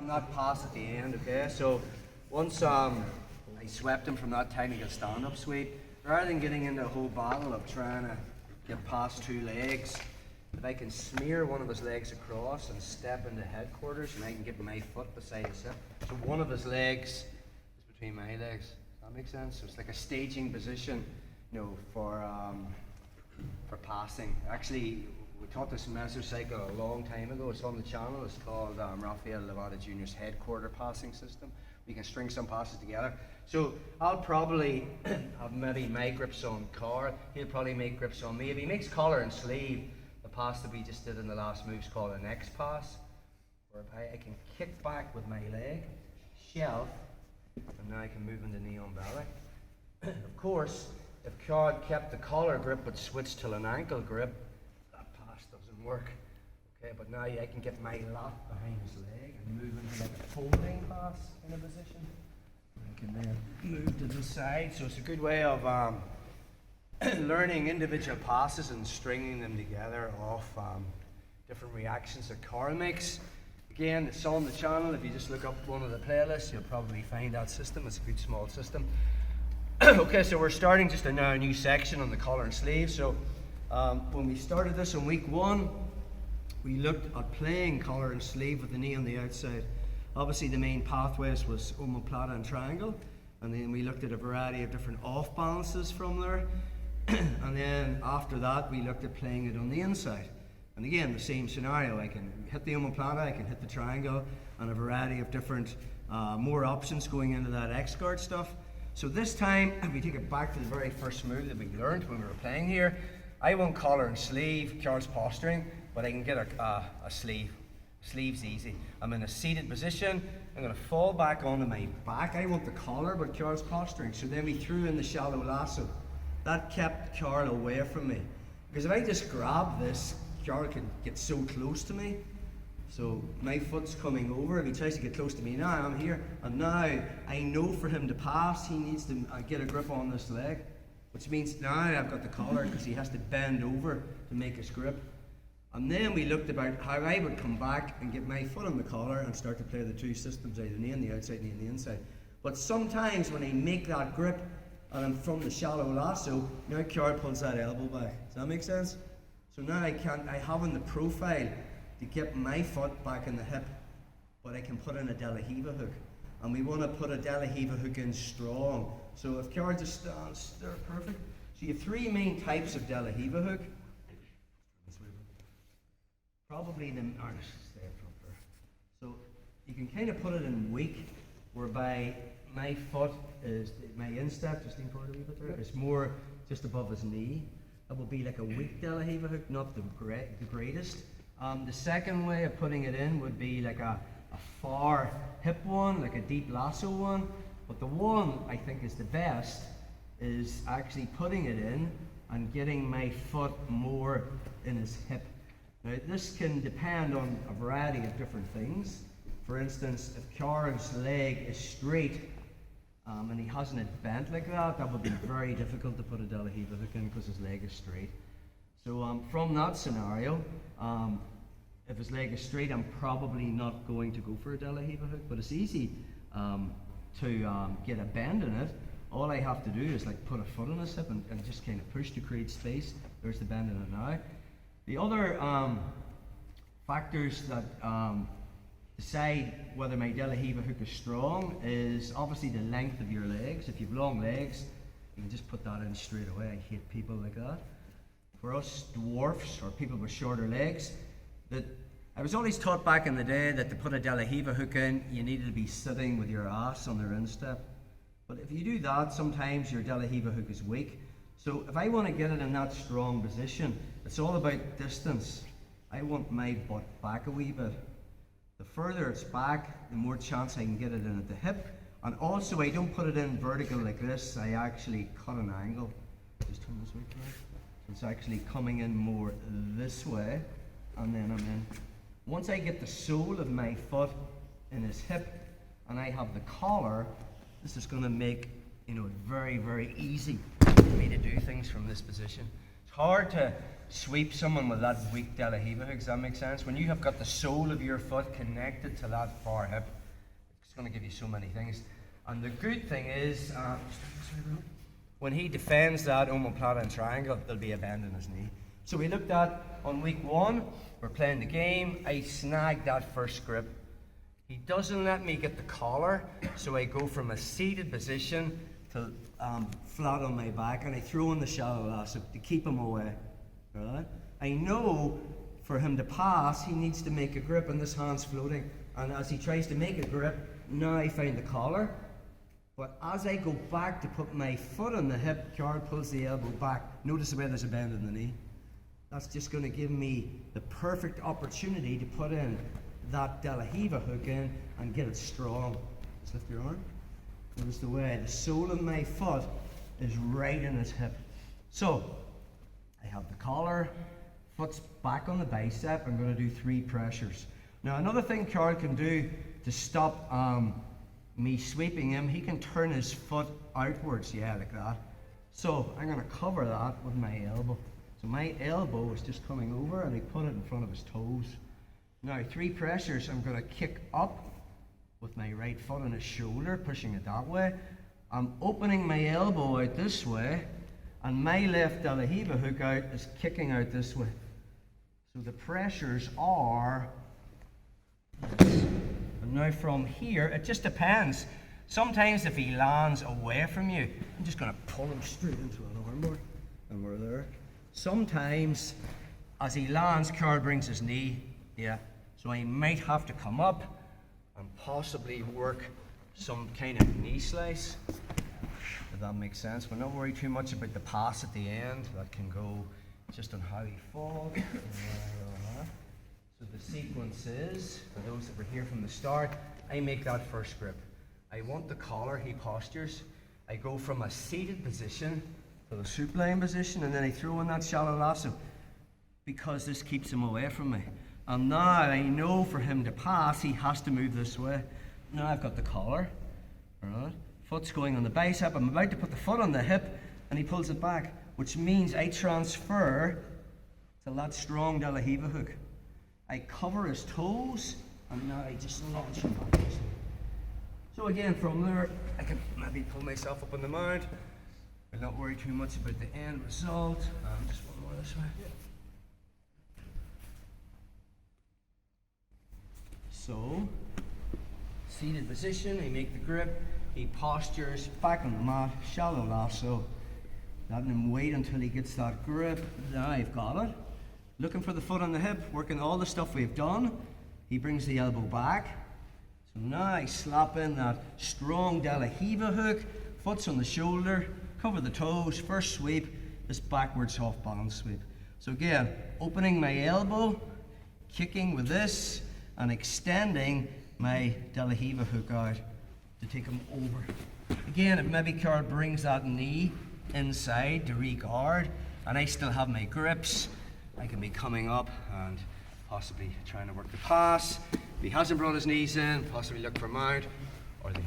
on that pass at the end, okay? So once I swept him from that technical stand-up sweep, rather than getting into a whole battle of trying to get past two legs, if I can smear one of his legs across and step into headquarters, and I can get my foot beside his hip. So one of his legs is between my legs. Does that make sense? So it's like a staging position, for passing. Actually, we taught this mesocycle a long time ago. It's on the channel. It's called Rafael Levada Jr.'s headquarter passing system. We can string some passes together. So I'll probably have maybe my grips on Carl. He'll probably make grips on me. If he makes collar and sleeve, the pass that we just did in the last move is called a next pass, whereby I can kick back with my leg, shelf, and now I can move into knee on belly. Of course, if Carl kept the collar grip but switched to an ankle grip, that pass doesn't work. Okay, but now I can get my lat behind his leg and move into like a folding pass in a position. I can then move to the side, so it's a good way of learning individual passes and stringing them together off different reactions that Carl makes. Again, it's on the channel. If you just look up one of the playlists, you'll probably find that system. It's a good small system. Okay, so we're starting just a new section on the collar and sleeve. So when we started this in week 1, we looked at playing collar and sleeve with the knee on the outside. Obviously the main pathways was omoplata and triangle, and then we looked at a variety of different off balances from there. And then after that we looked at playing it on the inside. And again, the same scenario. I can hit the omoplata, I can hit the triangle, and a variety of different more options going into that X-guard stuff. So this time, if we take it back to the very first move that we learned when we were playing here, I won't collar and sleeve, Carl's posturing, but I can get a sleeve. Sleeve's easy. I'm in a seated position, I'm going to fall back onto my back. I want the collar, but Carl's posturing. So then we threw in the shallow lasso. That kept Carl away from me. Because if I just grab this, Carl can get so close to me. So my foot's coming over. If he tries to get close to me now, I'm here. And now I know for him to pass, he needs to get a grip on this leg. Which means now I've got the collar because he has to bend over to make his grip. And then we looked about how I would come back and get my foot on the collar and start to play the two systems, either knee on the outside, knee on the inside. But sometimes when I make that grip, and I'm from the shallow lasso, now Carl pulls that elbow back. Does that make sense? So now I have in the profile to get my foot back in the hip, but I can put in a De La Riva hook. And we want to put a De La Riva hook in strong. So if Carl just stands there, perfect. So you have 3 main types of De La Riva hook. Probably the stay up front there. So you can kind of put it in weak, whereby my foot is, my instep, just lean forward a wee bit there, is more just above his knee. That will be like a weak De La Riva hook, not the greatest. The second way of putting it in would be like a far hip one, like a deep lasso one. But the one I think is the best is actually putting it in and getting my foot more in his hip. Now this can depend on a variety of different things. For instance, if Carl's leg is straight and he hasn't it bent like that, that would be very difficult to put a De La Riva hook in because his leg is straight. So from that scenario, if his leg is straight, I'm probably not going to go for a De La Riva hook, but it's easy to get a bend in it. All I have to do is like put a foot on his hip and just kind of push to create space. There's the bend in it now. The other factors that decide whether my De La Riva hook is strong is obviously the length of your legs. If you have long legs, you can just put that in straight away. I hate people like that. For us dwarfs or people with shorter legs, that I was always taught back in the day that to put a De La Riva hook in, you needed to be sitting with your ass on their instep. But if you do that, sometimes your De La Riva hook is weak. So if I want to get it in that strong position, it's all about distance. I want my butt back a wee bit. The further it's back, the more chance I can get it in at the hip. And also I don't put it in vertical like this, I actually cut an angle. Just turn this way, so it's actually coming in more this way, and then I'm in. Once I get the sole of my foot in his hip, and I have the collar, this is going to make it very, very easy for me to do things from this position. It's hard to sweep someone with that weak De La Riva hook. Does that make sense? When you have got the sole of your foot connected to that far hip, it's going to give you so many things. And the good thing is, when he defends that omoplata and triangle, there'll be a bend in his knee. So we looked at on week 1, we're playing the game, I snag that first grip. He doesn't let me get the collar, so I go from a seated position to flat on my back, and I throw in the shallow lasso to keep him away. Right? I know for him to pass, he needs to make a grip, and this hand's floating. And as he tries to make a grip, now I find the collar. But as I go back to put my foot on the hip, Carl pulls the elbow back. Notice the way there's a bend in the knee. That's just going to give me the perfect opportunity to put in that De La Riva hook in and get it strong. Just lift your arm. Notice the way the sole of my foot is right in his hip. So, I have the collar, foot's back on the bicep. I'm going to do 3 pressures. Now, another thing Carl can do to stop me sweeping him, he can turn his foot outwards, yeah, like that. So, I'm going to cover that with my elbow. So my elbow is just coming over and I put it in front of his toes. Now 3 pressures, I'm going to kick up with my right foot on his shoulder, pushing it that way. I'm opening my elbow out this way, and my left De La Riva hook out is kicking out this way. So the pressures are this. And now from here, it just depends. Sometimes if he lands away from you, I'm just going to pull him straight into an armbar, and we're there. Sometimes, as he lands, Carl brings his knee, yeah, so I might have to come up and possibly work some kind of knee slice, if that makes sense. We're not worried too much about the pass at the end. That can go just on how he falls. So the sequence is, for those that were here from the start, I make that first grip. I want the collar, he postures. I go from a seated position to the supine position, and then I throw in that shallow lasso because this keeps him away from me. And now I know for him to pass, he has to move this way. Now I've got the collar, right? Foot's going on the bicep. I'm about to put the foot on the hip, and he pulls it back, which means I transfer to that strong De La Riva hook. I cover his toes, and now I just launch him back. So again, from there, I can maybe pull myself up on the mount. I'll not worry too much about the end result. Just one more this way. So, seated position, I make the grip, he postures back on the mat, shallow lasso, letting him wait until he gets that grip. Now I've got it. Looking for the foot on the hip, working all the stuff we've done. He brings the elbow back. So now I slap in that strong De La Riva hook, foot's on the shoulder, cover the toes, first sweep, this backwards half balance sweep. So again, opening my elbow, kicking with this, and extending my De La Riva hook out to take him over. Again, if maybe Carl brings that knee inside to re-guard, and I still have my grips, I can be coming up and possibly trying to work the pass. If he hasn't brought his knees in, possibly look for mount, or the